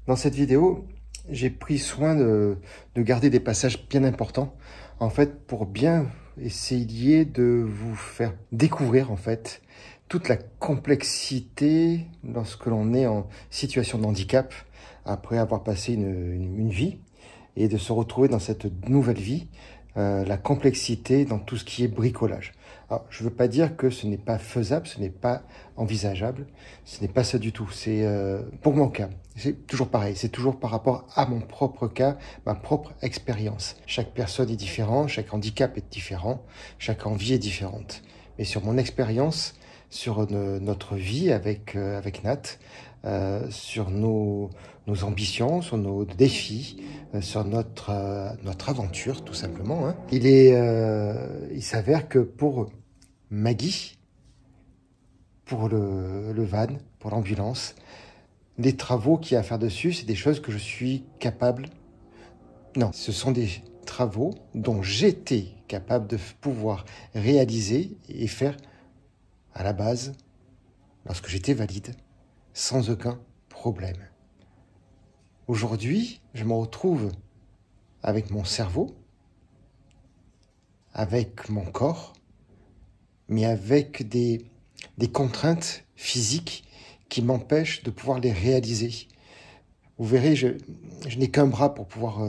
Dans cette vidéo, j'ai pris soin de garder des passages bien importants, en fait, pour bien essayer de vous faire découvrir, en fait, toute la complexité lorsque l'on est en situation de handicap, après avoir passé une vie, et de se retrouver dans cette nouvelle vie, la complexité dans tout ce qui est bricolage. Alors, je ne veux pas dire que ce n'est pas faisable, ce n'est pas envisageable, ce n'est pas ça du tout. C'est pour mon cas, c'est toujours pareil, c'est toujours par rapport à mon propre cas, ma propre expérience. Chaque personne est différente, chaque handicap est différent, chaque envie est différente. Mais sur mon expérience, sur notre vie avec Nat, sur nos ambitions, sur nos défis, sur notre aventure, tout simplement. Hein. Il s'avère que pour Maggie, pour le van, pour l'ambulance, les travaux qu'il y a à faire dessus, c'est des choses que je suis capable... Non, ce sont des travaux dont j'étais capable de pouvoir réaliser et faire à la base, lorsque j'étais valide, sans aucun problème. Aujourd'hui, je me retrouve avec mon cerveau, avec mon corps, mais avec des contraintes physiques qui m'empêchent de pouvoir les réaliser. Vous verrez, je n'ai qu'un bras pour pouvoir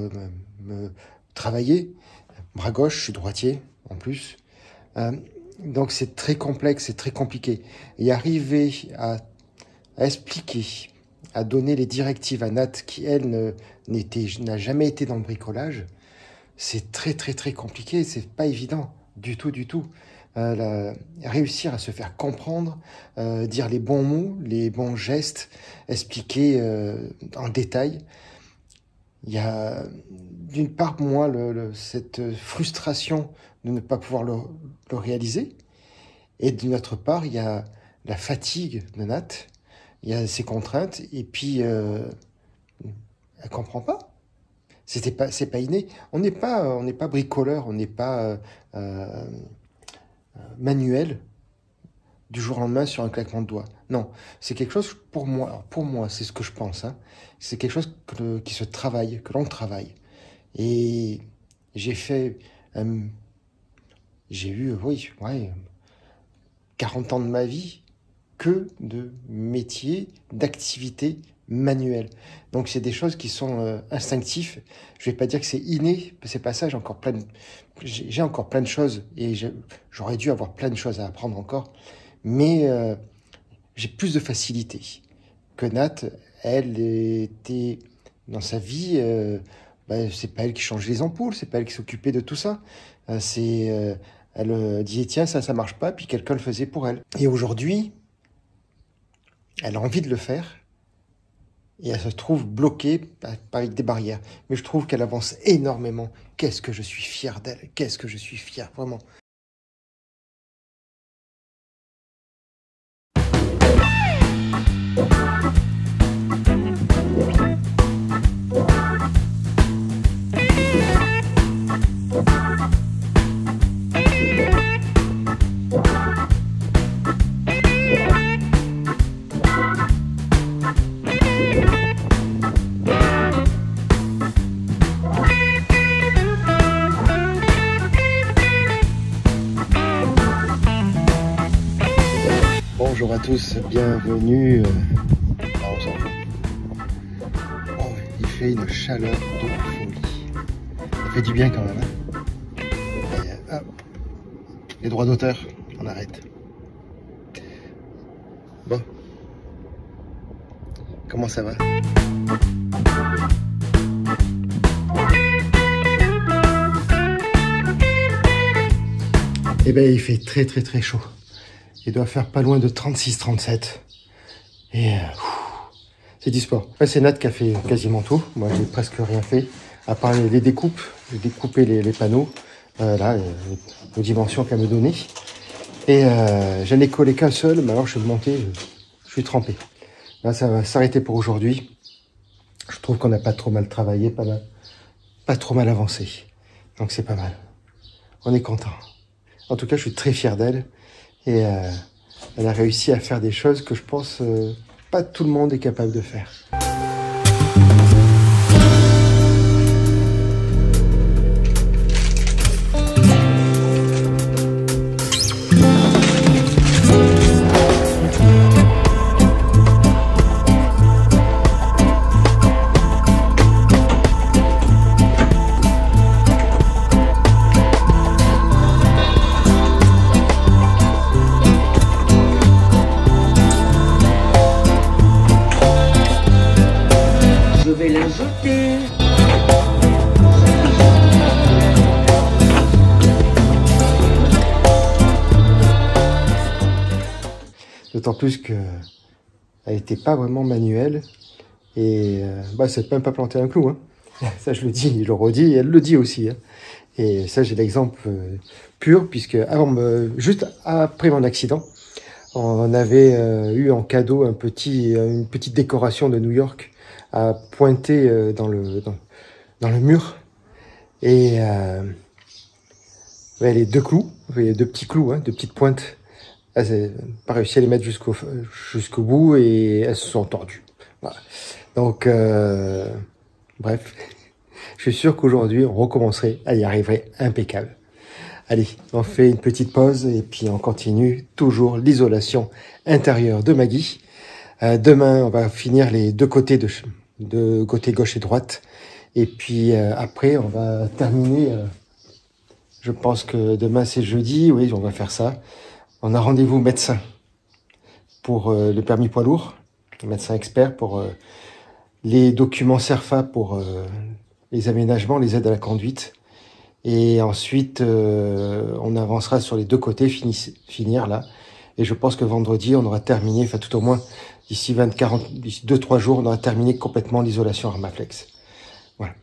me travailler. Bras gauche, je suis droitier en plus. Donc c'est très complexe, c'est très compliqué. Et arriver à expliquer, à donner les directives à Nat, qui elle n'a jamais été dans le bricolage, c'est très compliqué, c'est pas évident du tout. Réussir à se faire comprendre, dire les bons mots, les bons gestes, expliquer en détail. Il y a d'une part moi cette frustration de ne pas pouvoir le réaliser, et d'une autre part il y a la fatigue de Nat, il y a ses contraintes, et puis elle comprend pas. C'est pas inné. On n'est pas bricoleur, on n'est pas manuel du jour au lendemain sur un claquement de doigts. Non, c'est quelque chose pour moi. Alors pour moi, c'est ce que je pense. Hein. C'est quelque chose qui se travaille, que l'on travaille. Et j'ai fait, j'ai eu, 40 ans de ma vie que de métiers, d'activités manuelles. Donc c'est des choses qui sont instinctives. Je vais pas dire que c'est inné, c'est pas ça. J'ai encore plein de choses et j'aurais dû avoir plein de choses à apprendre encore. Mais j'ai plus de facilité que Nat. Elle était dans sa vie, c'est pas elle qui changeait les ampoules, c'est pas elle qui s'occupait de tout ça. Elle disait tiens ça marche pas, puis quelqu'un le faisait pour elle. Et aujourd'hui, elle a envie de le faire et elle se trouve bloquée avec des barrières. Mais je trouve qu'elle avance énormément. Qu'est-ce que je suis fier d'elle, qu'est-ce que je suis fier, vraiment. Bonjour à tous, bienvenue. On s'en fout. Oh, il fait une chaleur de folie. Ça fait du bien quand même. Hein. Et, hop. Les droits d'auteur, on arrête. Bon. Comment ça va? Eh bien, il fait très chaud. Il doit faire pas loin de 36-37. Et c'est du sport. C'est Nat qui a fait quasiment tout. Moi, j'ai presque rien fait. À part les découpes. J'ai découpé les panneaux. Là, les dimensions qu'elle me donnait. Et j'en ai collé qu'un seul. Mais alors, je suis monté. Je suis trempé. Là, ça va s'arrêter pour aujourd'hui. Je trouve qu'on n'a pas trop mal travaillé. Pas trop mal avancé. Donc, c'est pas mal. On est content. En tout cas, je suis très fier d'elle. Et elle a réussi à faire des choses que je pense pas tout le monde est capable de faire. pouvez l'ajouter. D'autant plus que elle n'était pas vraiment manuelle et c'est même pas planter un clou. Hein. Ça je le dis, je le redis, et elle le dit aussi. Hein. Et ça j'ai l'exemple pur puisque juste après mon accident, on avait eu en cadeau une petite décoration de New York à pointer dans le mur et les deux clous, les deux petits clous, hein, deux petites pointes. Elles n'ont pas réussi à les mettre jusqu'au bout et elles se sont tordues. Voilà. Donc, bref, je suis sûr qu'aujourd'hui, on recommencerait à y arriver impeccable. Allez, on fait une petite pause et puis on continue toujours l'isolation intérieure de Maggie. Demain, on va finir les deux côtés de côté gauche et droite. Et puis après, on va terminer. Je pense que demain, c'est jeudi. Oui, on va faire ça. On a rendez-vous médecin pour le permis poids lourd, médecin expert pour les documents CERFA pour les aménagements, les aides à la conduite. Et ensuite, on avancera sur les deux côtés, finir là. Et je pense que vendredi, on aura terminé, enfin tout au moins d'ici 2-3 jours, on aura terminé complètement l'isolation Armaflex. Voilà.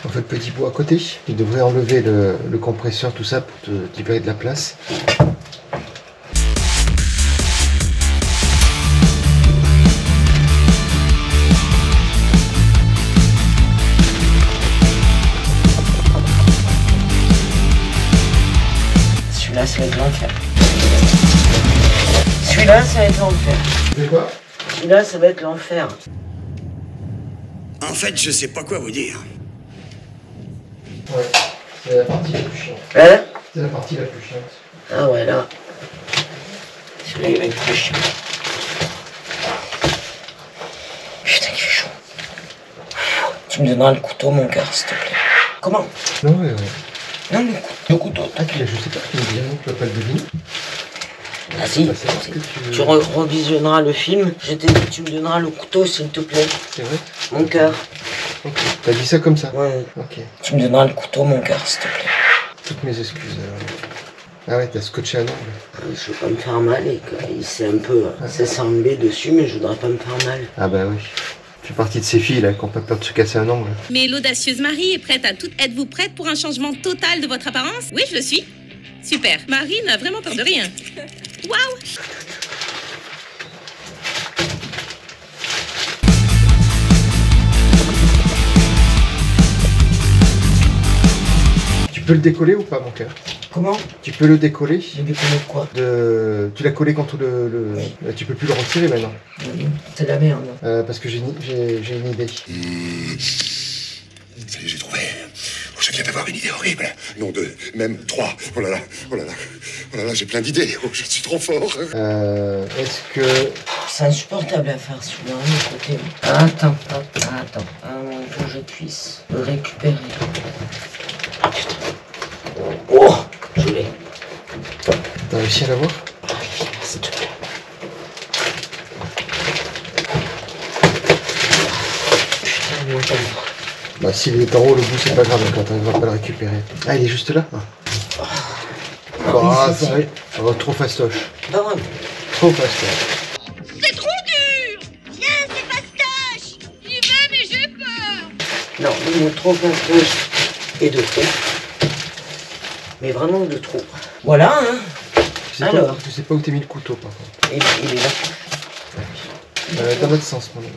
On fait le petit bout à côté. Il devrait enlever le compresseur, tout ça, pour te libérer de la place. Celui-là, ça va être l'enfer. Celui-là, ça va être l'enfer. C'est quoi? Celui-là, ça va être l'enfer. En fait, je sais pas quoi vous dire. Ouais, c'est la partie la plus chiante. Hein? C'est la partie la plus chiante. Ah ouais, là. Celui-là, il va être plus chiant. Putain, il fait chaud. Tu me donneras le couteau, mon cœur, s'il te plaît. Comment? Non, ouais. Non, le couteau. Ah, je sais pas, tu me dis, tu vas pas le deviner. Ah si, Bah, tu revisionneras le film. Je t'ai dit, tu me donneras le couteau, s'il te plaît. C'est vrai? Mon cœur. Ok. T'as dit ça comme ça? Ouais. Ok. Tu me donneras le couteau, mon cœur, s'il te plaît. Toutes mes excuses. Ah ouais, t'as scotché un ongle. Je veux pas me faire mal et qu'il s'est un peu s'enlevé dessus, mais je voudrais pas me faire mal. Ah bah oui. Je fais partie de ces filles là qui ont pas peur de se casser un ongle. Mais l'audacieuse Marie est prête à tout. Êtes-vous prête pour un changement total de votre apparence? Oui, je le suis. Super. Marie n'a vraiment peur de rien. Waouh! Tu peux le décoller ou pas, mon cœur? Comment? Tu peux le décoller? J'ai décollé de quoi? Tu l'as collé contre le... Oui. Tu peux plus le retirer maintenant. C'est la merde. Parce que j'ai une idée. Ça y est, j'ai trouvé. Oh, je viens d'avoir une idée horrible. Non, deux, même trois. Oh là là, oh là là. Oh là là, j'ai plein d'idées. Oh, je suis trop fort. Est-ce que... C'est insupportable à faire celui-là, de côté. Attends. Faut que je puisse le récupérer. Ah putain. Oh, je l'ai. T'as réussi à l'avoir? S'il te plaît. Putain, il est en haut. Bah s'il est en haut, le bout c'est pas grave quand on va pas le récupérer. Ah, il est juste là. Ah, ça va. Oh, trop fastoche. Pas vraiment. Trop fastoche. C'est trop dur. Viens, c'est fastoche. J'y vais, mais j'ai peur. Non, il est trop fastoche et de trop. Mais vraiment de trop. Voilà, hein. Alors. Je sais pas où t'as mis le couteau, par contre. Il est là. Dans votre sens, mon ami.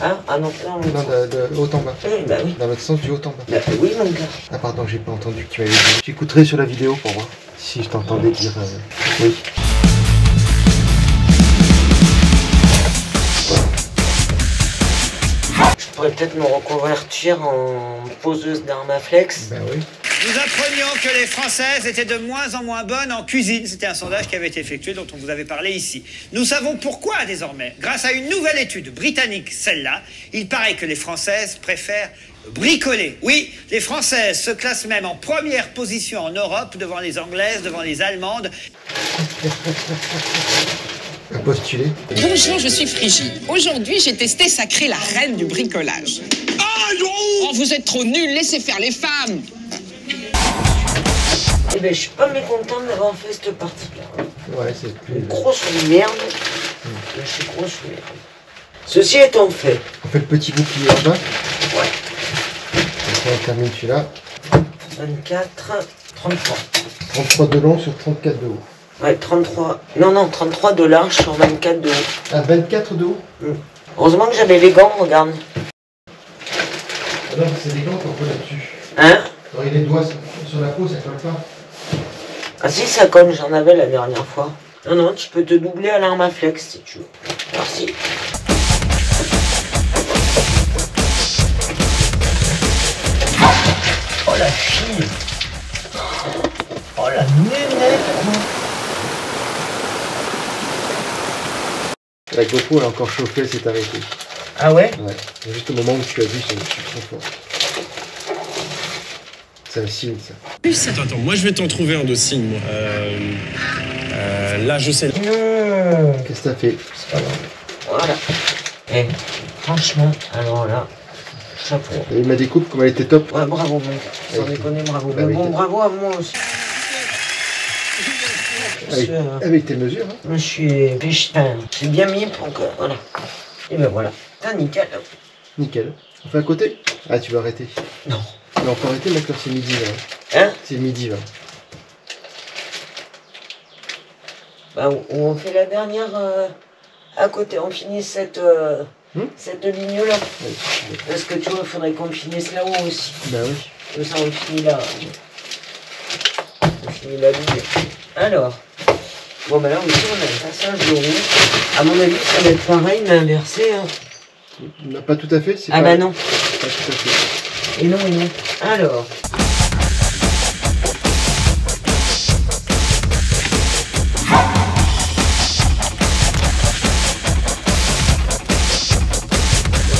Ah non, là, on Non, de haut en bas. Bah oui. Dans votre sens, du haut en bas. Bah oui, mon gars. Ah pardon, j'ai pas entendu que tu m'avais dit. J'écouterai sur la vidéo pour voir si je t'entendais dire oui. Je pourrais peut-être me reconvertir en poseuse d'Armaflex. Ben oui. Nous apprenions que les Françaises étaient de moins en moins bonnes en cuisine. C'était un sondage qui avait été effectué, dont on vous avait parlé ici. Nous savons pourquoi désormais. Grâce à une nouvelle étude britannique, celle-là, il paraît que les Françaises préfèrent bricoler. Oui, les Françaises se classent même en première position en Europe, devant les Anglaises, devant les Allemandes. À postuler. Bonjour, je suis Frigide. Aujourd'hui, j'ai testé Sacré, la reine du bricolage. Oh, vous êtes trop nuls, laissez faire les femmes. Eh ben, je suis pas mécontente d'avoir fait cette partie-là. Ouais, c'est plus... Une grosse merde. Je suis grosse merde. Ceci étant fait. On fait le petit bouclier en bas. Ouais. Après, on termine celui-là. 24, 33. 33 de long sur 34 de haut. Ouais, 33. Non, 33 de large sur 24 de haut. Ah, 24 de haut. Heureusement que j'avais les gants, regarde. Ah non, c'est des gants qu'on peut là-dessus. Hein? Alors, les doigts sur la peau, ça colle pas. Ah si, ça colle, j'en avais la dernière fois. Non, tu peux te doubler à l'Armaflex si tu veux. Merci. Oh la fille. Oh la nénette. La GoPro, elle a encore chauffé, elle s'est arrêtée. Ah ouais? Ouais. Juste au moment où tu as vu, je suis trop fort. C'est un signe, ça. Attends, moi je vais t'en trouver un de signe, moi. Là, je sais. Non. Qu'est-ce que t'as fait? C'est pas grave. Voilà. Eh, franchement, alors là, chapeau. Et ma découpe, comme elle était top. Ouais, bravo, mon gars. Sans déconner, bravo. Mais bon, bravo à moi aussi. Avec tes mesures, hein. Je suis Péchetin. J'ai bien mis pour que. Voilà. Et ben voilà. T'as nickel. Nickel. On fait à côté? Ah, tu vas arrêter. Non. Non, on peut arrêter maintenant, c'est midi, là. Hein? C'est midi, là. Bah, on fait la dernière à côté. On finit cette ligne-là. Ouais, Parce que tu vois, il faudrait qu'on finisse là-haut aussi. bah oui. Comme ça, on finit là. On finit la ligne. Alors. Bon, bah là aussi, on a un passage de roue. À mon avis, ça va être pareil, mais inversé. Hein. Non, pas tout à fait, c'est Ah, pas... bah non. Pas tout à fait. Et non, et non. Alors.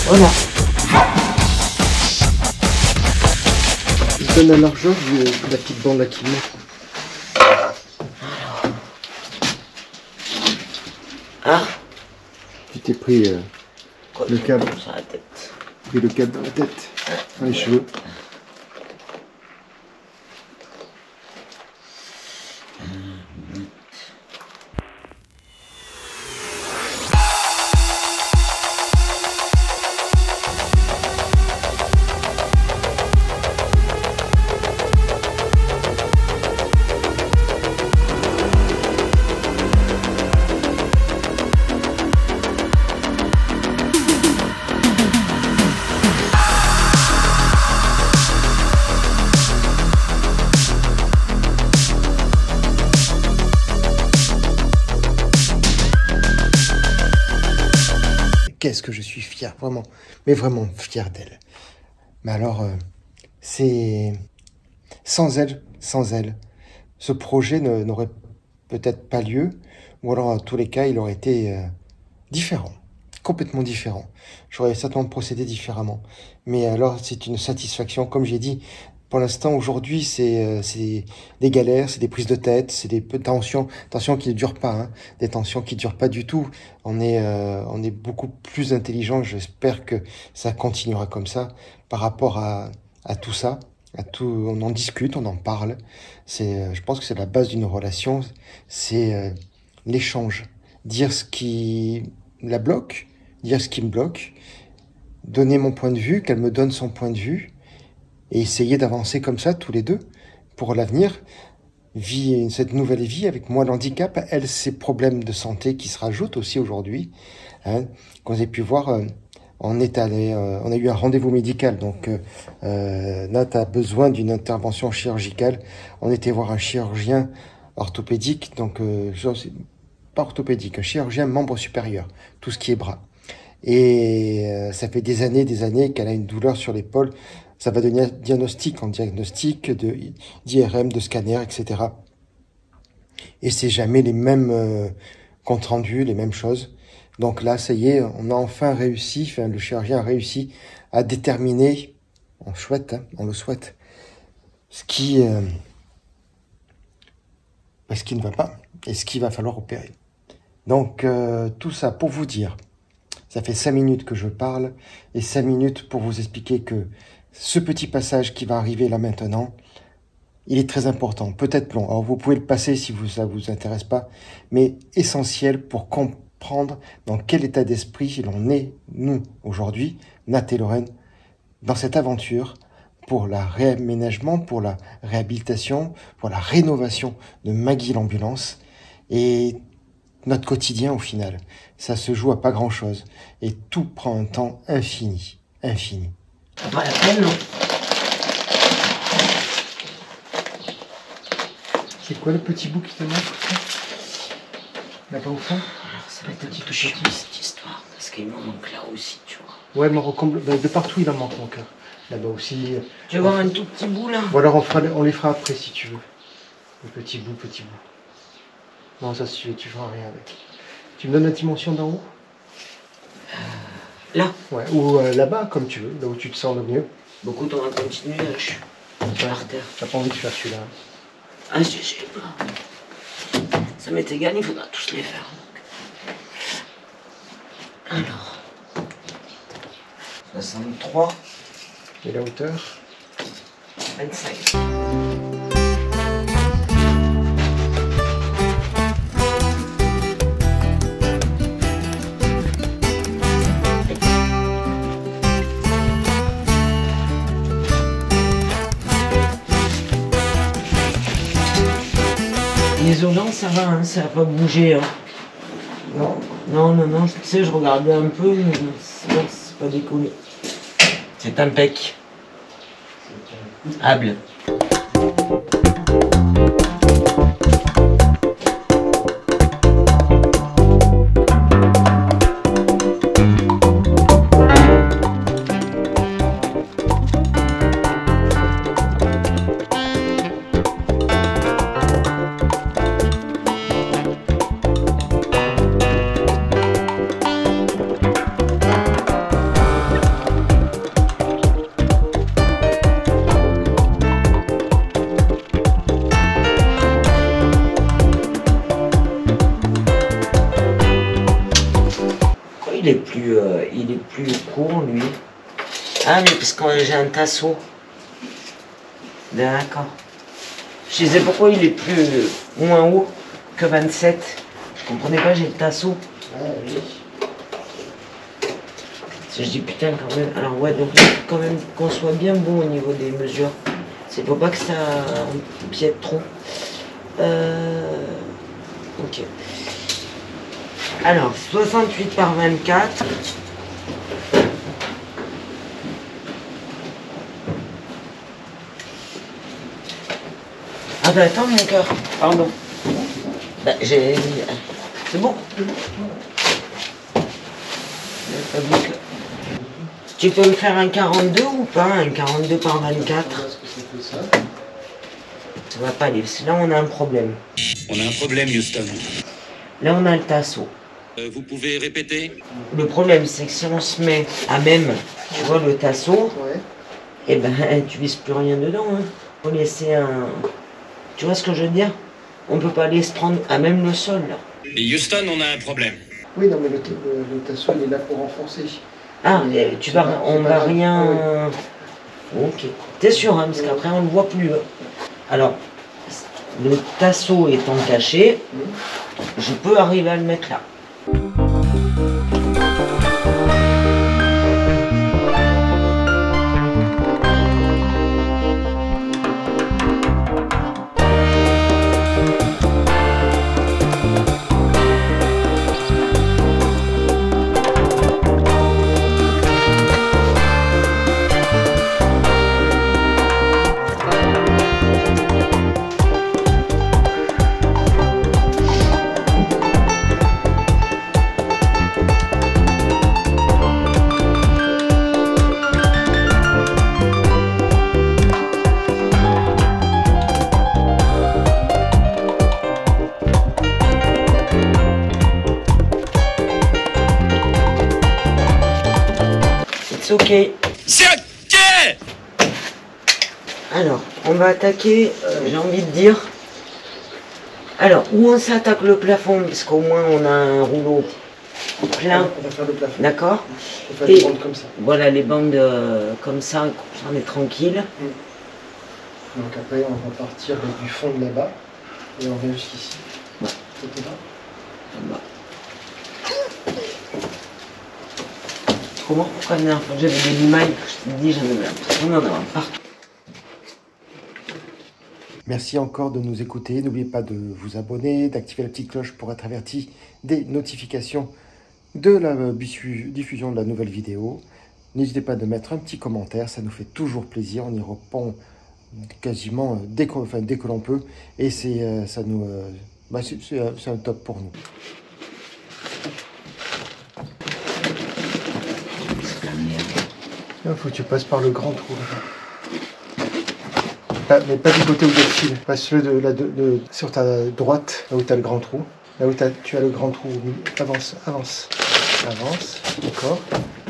Voilà. Je donne la largeur de la petite bande là qui met. Ah. Tu t'es pris le câble. Sur la tête. Pris le câble dans la tête. Dans les cheveux. Qu'est-ce que je suis fier, vraiment, mais vraiment fier d'elle. Mais alors, c'est... Sans elle, ce projet n'aurait peut-être pas lieu, ou alors, en tous les cas, il aurait été différent, complètement différent. J'aurais certainement procédé différemment. Mais alors, c'est une satisfaction, comme j'ai dit, pour l'instant, aujourd'hui, c'est des galères, c'est des prises de tête, c'est des tensions qui ne durent pas, hein, des tensions qui ne durent pas du tout. On est beaucoup plus intelligent. J'espère que ça continuera comme ça par rapport à tout ça. on en discute, on en parle. Je pense que c'est la base d'une relation, c'est l'échange. Dire ce qui la bloque, dire ce qui me bloque, donner mon point de vue, qu'elle me donne son point de vue, et essayer d'avancer comme ça tous les deux pour l'avenir. Cette nouvelle vie avec moi, l'handicap, elle, ses problèmes de santé qui se rajoutent aussi aujourd'hui. Hein. Comme vous avez pu voir, on a eu un rendez-vous médical, donc Nat a besoin d'une intervention chirurgicale. On était voir un chirurgien orthopédique, donc pas orthopédique, un chirurgien membre supérieur, tout ce qui est bras. Et ça fait des années qu'elle a une douleur sur l'épaule. Ça va donner un diagnostic d'IRM, de scanner, etc. Et c'est jamais les mêmes comptes rendus, les mêmes choses. Donc là, ça y est, on a enfin réussi, le chirurgien a réussi à déterminer, on le souhaite, ce qui ne va pas et ce qu'il va falloir opérer. Donc tout ça pour vous dire, ça fait 5 minutes que je parle et 5 minutes pour vous expliquer que ce petit passage qui va arriver là maintenant, il est très important, peut-être long. Alors vous pouvez le passer si ça vous intéresse pas, mais essentiel pour comprendre dans quel état d'esprit l'on est, nous, aujourd'hui, Nat et Lorraine, dans cette aventure pour le réaménagement, pour la réhabilitation, pour la rénovation de Maggie l'ambulance et notre quotidien au final. Ça se joue à pas grand-chose et tout prend un temps infini. Pas la peine, non? C'est quoi le petit bout qui te manque? Là-bas au fond? Ça va être un petit peu chiant cette histoire, parce qu'il m'en manque là aussi, tu vois. Ouais, mais de partout il en manque mon cœur. Là-bas aussi. Tu veux voir un tout petit bout là? Ou alors on les fera après si tu veux. Le petit bout. Non, ça tu feras rien avec. Tu me donnes la dimension d'en haut? Là? Ouais, ou là-bas, comme tu veux, là où tu te sens le mieux. Beaucoup, on va continuer, je suis par terre. T'as pas envie de faire celui-là? Ah, je sais pas. Ça m'est égal, il faudra tous les faire. Alors. 63. Et la hauteur? 25. Les urgences, ça va, hein, ça va pas bouger. Hein. Non, tu sais, je regardais un peu, mais c'est pas décollé. C'est impec. Hable. Il est plus court, lui. Ah, mais parce que j'ai un tasseau. D'accord. Je disais pourquoi il est moins haut que 27. Je comprenais pas, j'ai le tasseau. Ah oui. Je dis putain quand même. Alors ouais, donc il faut quand même qu'on soit bien bon au niveau des mesures. C'est pour pas que ça empiète trop. Ok. Alors, 68 par 24. Ah bah attends mon cœur, pardon. Bah j'ai... C'est bon. Tu peux me faire un 42 ou pas? Un 42 par 24. Ça va pas aller, parce que là on a un problème. On a un problème, Houston. Là on a le tasseau. Vous pouvez répéter? Le problème, c'est que si on se met à même, tu vois, le tasseau, Ouais. eh ben, tu vises plus rien dedans. Hein. Faut laisser un... Tu vois ce que je veux dire? On peut pas aller se prendre à même le sol, là. Et Houston, on a un problème. Oui, non, mais le tasseau, il est là pour renforcer. Ah, on va rien... Ok. T'es sûr, hein, parce qu'après on ne voit plus. Hein. Alors, le tasseau étant caché, je peux arriver à le mettre là. C'est ok. C'est ok. Alors, on va attaquer, j'ai envie de dire. Alors, où on s'attaque le plafond, parce qu'au moins on a un rouleau plein. On va faire le plafond. D'accord. On va faire des bandes comme ça. Voilà, les bandes comme ça, on est tranquille. Donc après, on va partir du fond de là-bas et on vient jusqu'ici. Ouais. C'était là. Là-bas. Comment pourquoi la dernière fois que j'avais des limailles, je te dis, j'en avais l'impression d'en avoir partout. Merci encore de nous écouter. N'oubliez pas de vous abonner, d'activer la petite cloche pour être averti des notifications de la diffusion de la nouvelle vidéo. N'hésitez pas de mettre un petit commentaire, ça nous fait toujours plaisir. On y répond quasiment dès que l'on peut et c'est un top pour nous. Il faut que tu passes par le grand trou. Ah, mais pas du côté où il y a le fil. Passe-le sur ta droite, là où tu as le grand trou. Là où tu as le grand trou. Avance, avance. Avance, d'accord.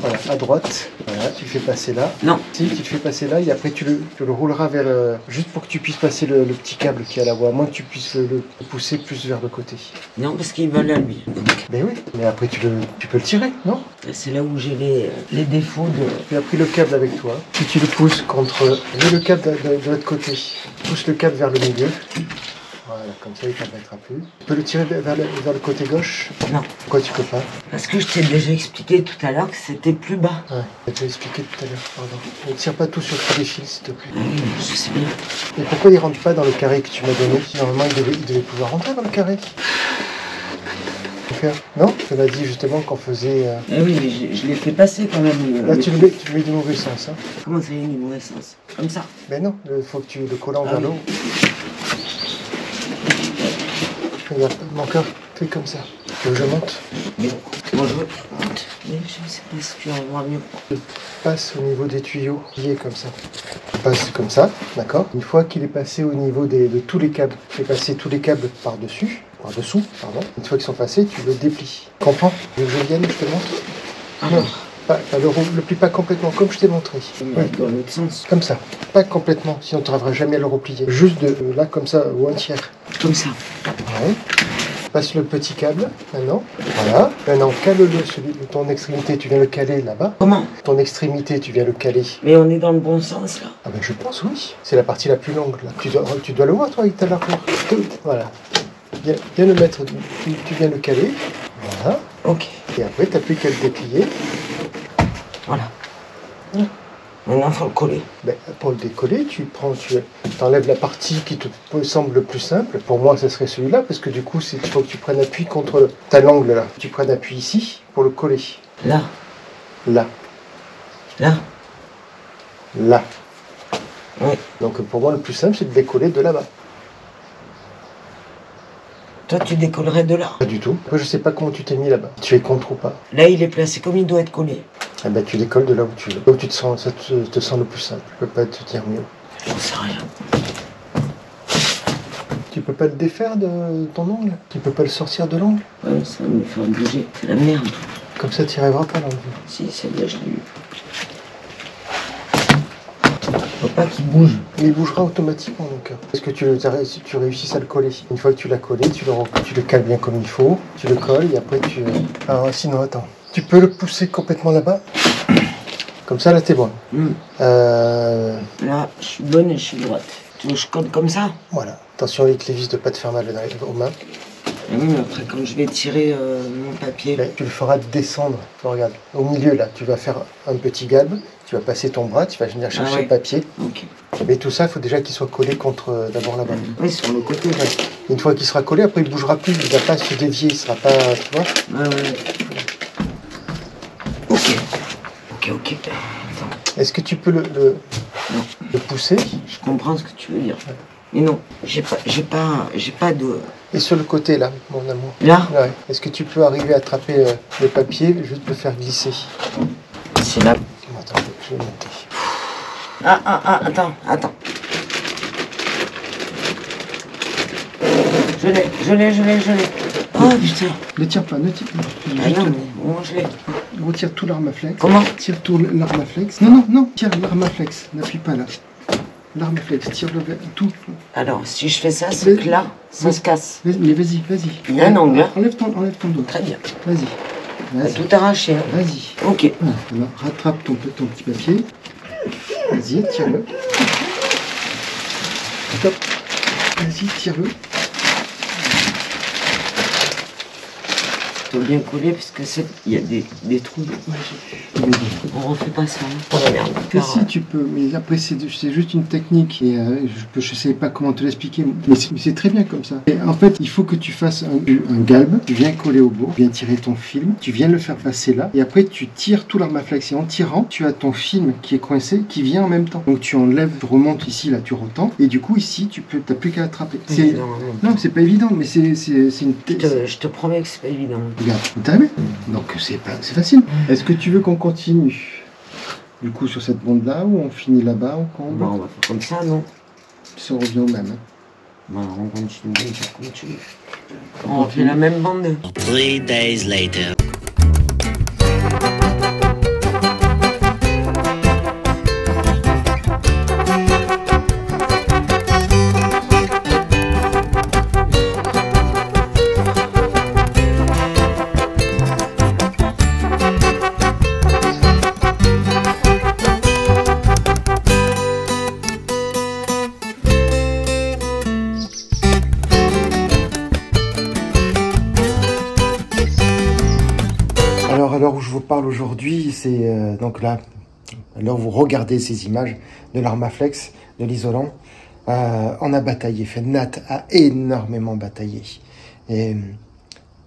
Voilà, à droite. Voilà, tu le fais passer là. Non. Si, tu le fais passer là et après tu le rouleras vers... juste pour que tu puisses passer le petit câble qui est à la voie. À moins que tu puisses le pousser plus vers le côté. Non, parce qu'il va là, lui. Ben oui, mais après tu peux le tirer, non? C'est là où j'ai les défauts de... Tu as pris le câble avec toi. Puis tu le pousses contre... Mets le câble de l'autre côté. Pousse le câble vers le milieu. Voilà, comme ça il ne t'embêtera plus. Tu peux le tirer vers le côté gauche? Non. Pourquoi tu peux pas? Parce que je t'ai déjà expliqué tout à l'heure que c'était plus bas. Ouais, je t'ai expliqué tout à l'heure, pardon. Ne tire pas tout sur tous les fils, s'il te plaît. Oui, je sais bien. Et pourquoi il ne rentre pas dans le carré que tu m'as donné? Normalement, il devait pouvoir rentrer dans le carré. Non? Tu m'as dit justement qu'on faisait... Eh oui, mais je l'ai fait passer quand même. Là, tu le mets du mauvais sens. Hein. Comment ça y est, du mauvais sens? Comme ça? Mais non, il faut que tu le colles vers le haut. Regarde, mon cœur, fais comme ça. Tu veux que je monte? Mais moi je monte. Mais je sais pas si tu vas voir mieux. Passe au niveau des tuyaux, il est comme ça. Passe comme ça, d'accord. Une fois qu'il est passé au niveau de tous les câbles, fais passer tous les câbles par-dessous, pardon. Une fois qu'ils sont passés, tu le déplies. Comprends? Je vienne, je te montre. Non, le plie pas complètement, comme je t'ai montré. Oui. Dans l'autre sens. Comme ça, pas complètement, sinon tu n'arriveras jamais à le replier. Juste de là, comme ça, ou un tiers. Comme ça. Ouais. Passe le petit câble, maintenant. Voilà. Maintenant, cale-le, ton extrémité, tu viens le caler là-bas. Comment? Ton extrémité, tu viens le caler. Mais on est dans le bon sens, là. Ah ben je pense, oui. C'est la partie la plus longue, là. Tu dois le voir, toi, avec ta largeur. Voilà. Viens le mettre, tu viens le caler. Voilà. Ok. Et après, tu n'as plus qu'à le déplier. Voilà. Maintenant, il faut le coller. Ben, pour le décoller, tu enlèves la partie qui te semble le plus simple. Pour moi, ce serait celui-là, parce que du coup, il faut que tu prennes appui contre ta langue, là. Tu prennes appui ici pour le coller. Là. Là. Là. Là. Oui. Donc pour moi, le plus simple, c'est de décoller de là-bas. Toi, tu décollerais de là? Pas du tout. Moi, je sais pas comment tu t'es mis là-bas. Tu es contre ou pas? Là, il est placé comme il doit être collé. Eh ben, tu décolles de là où tu veux. Là où tu te sens, ça te sent le plus simple. Je peux pas te dire mieux. J'en sais rien. Tu peux pas le défaire de ton ongle? Tu peux pas le sortir de l'ongle? Ouais, ça va me faire bouger. C'est la merde. Comme ça, tu n'y arriveras pas à l'enlever. Si, celle-là, je l'ai eu. Faut pas qu'il bouge. Mais il bougera automatiquement, donc. Est-ce que tu réussis à le coller? Une fois que tu l'as collé, tu le cales bien comme il faut. Tu le colles et après tu... Alors sinon, attends. Tu peux le pousser complètement là-bas. Comme ça, là, t'es bon. Là, je suis bonne et je suis droite. Tu veux que je colle comme ça? Voilà. Attention avec les vis de pas te faire mal aux mains. Et oui, mais après, quand je vais tirer mon papier... Mais tu le feras descendre. Regarde, au milieu, là, tu vas faire un petit galbe. Tu vas passer ton bras, tu vas venir chercher le papier. Ok. Mais tout ça, il faut déjà qu'il soit collé contre d'abord la bande. Oui, sur le côté. Ouais. Une fois qu'il sera collé, après, il ne bougera plus. Il ne va pas se dévier. Il ne sera pas... Tu vois? Ok. Est-ce que tu peux le pousser? Je comprends ce que tu veux dire. Ouais. Mais non, j'ai pas de... Et sur le côté, là, mon amour. Là? Ouais. Est-ce que tu peux arriver à attraper le papier, juste le faire glisser? C'est là. Attends, je vais monter. Attends. Je l'ai. Oh putain. Ne tire pas, ne tire pas. Je l'ai. Retire tout l'armaflex. Comment? Tire tout l'armaflex. Non, tire l'armaflex. N'appuie pas là. L'armaflex, tire-le tout. Alors, si je fais ça, c'est que là, ça se casse. Mais vas-y. Il y a un angle. Enlève ton dos. Très bien. Vas-y. Tout arraché. Hein. Vas-y. Ok. Voilà. Rattrape ton petit papier. Vas-y, tire-le. Stop. Vas-y, tire-le. Il faut bien coller parce que il y a des trous. On refait pas ça. Oh merde. Si tu peux, mais après c'est juste une technique et je sais pas comment te l'expliquer, mais c'est très bien comme ça. Et en fait, il faut que tu fasses un galbe, tu viens coller au bout, tu viens tirer ton film, tu viens le faire passer là, et après tu tires tout l'armaflex et en tirant, tu as ton film qui est coincé, qui vient en même temps. Donc tu enlèves, tu remontes ici, là tu retends, et du coup ici t'as plus qu'à attraper. Non, c'est pas évident, mais c'est une. Je te promets que c'est pas évident. Regarde, t'as vu? Donc c'est facile. Est-ce que tu veux qu'on continue du coup sur cette bande là ou on finit là-bas encore? Bon, on va faire comme ça, non? Ça revient au même. Hein. Bon, on continue. On refait la même bande. 3 days later. À l'heure où je vous parle aujourd'hui, c'est donc là, à l'heure où vous regardez ces images de l'Armaflex, de l'isolant, on a bataillé. Nat a énormément bataillé. Et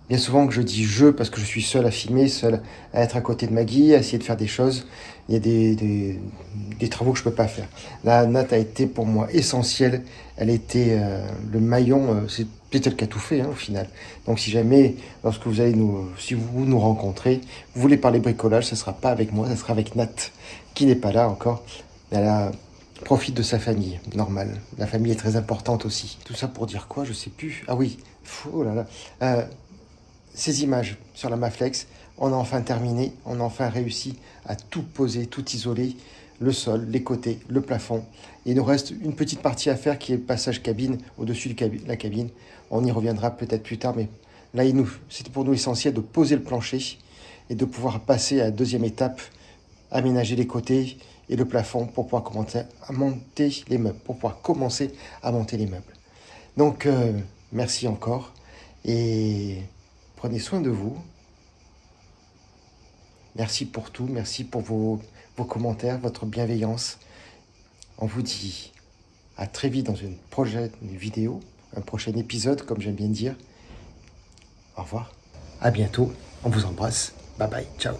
bien souvent que je dis je, parce que je suis seul à filmer, seul à être à côté de Maggie, à essayer de faire des choses. Il y a des travaux que je peux pas faire. Là, Nat a été pour moi essentielle. Elle était le maillon, c'est elle qui a tout fait hein, au final. Donc si jamais, lorsque vous allez si vous nous rencontrez, vous voulez parler bricolage, ça sera pas avec moi, ça sera avec Nat, qui n'est pas là encore. Elle profite de sa famille, normal. La famille est très importante aussi. Tout ça pour dire quoi, je sais plus. Ah oui, oh là là. Ces images sur l'Armaflex, on a enfin terminé, on a enfin réussi à tout poser, tout isoler, le sol, les côtés, le plafond. Il nous reste une petite partie à faire qui est le passage cabine au-dessus de la cabine. On y reviendra peut-être plus tard, mais là, c'était pour nous essentiel de poser le plancher et de pouvoir passer à la deuxième étape, aménager les côtés et le plafond pour pouvoir commencer à monter les meubles, Donc, merci encore et prenez soin de vous. Merci pour tout, merci pour vos commentaires, votre bienveillance. On vous dit à très vite dans une prochaine vidéo, un prochain épisode, comme j'aime bien dire. Au revoir, à bientôt, on vous embrasse, bye bye, ciao.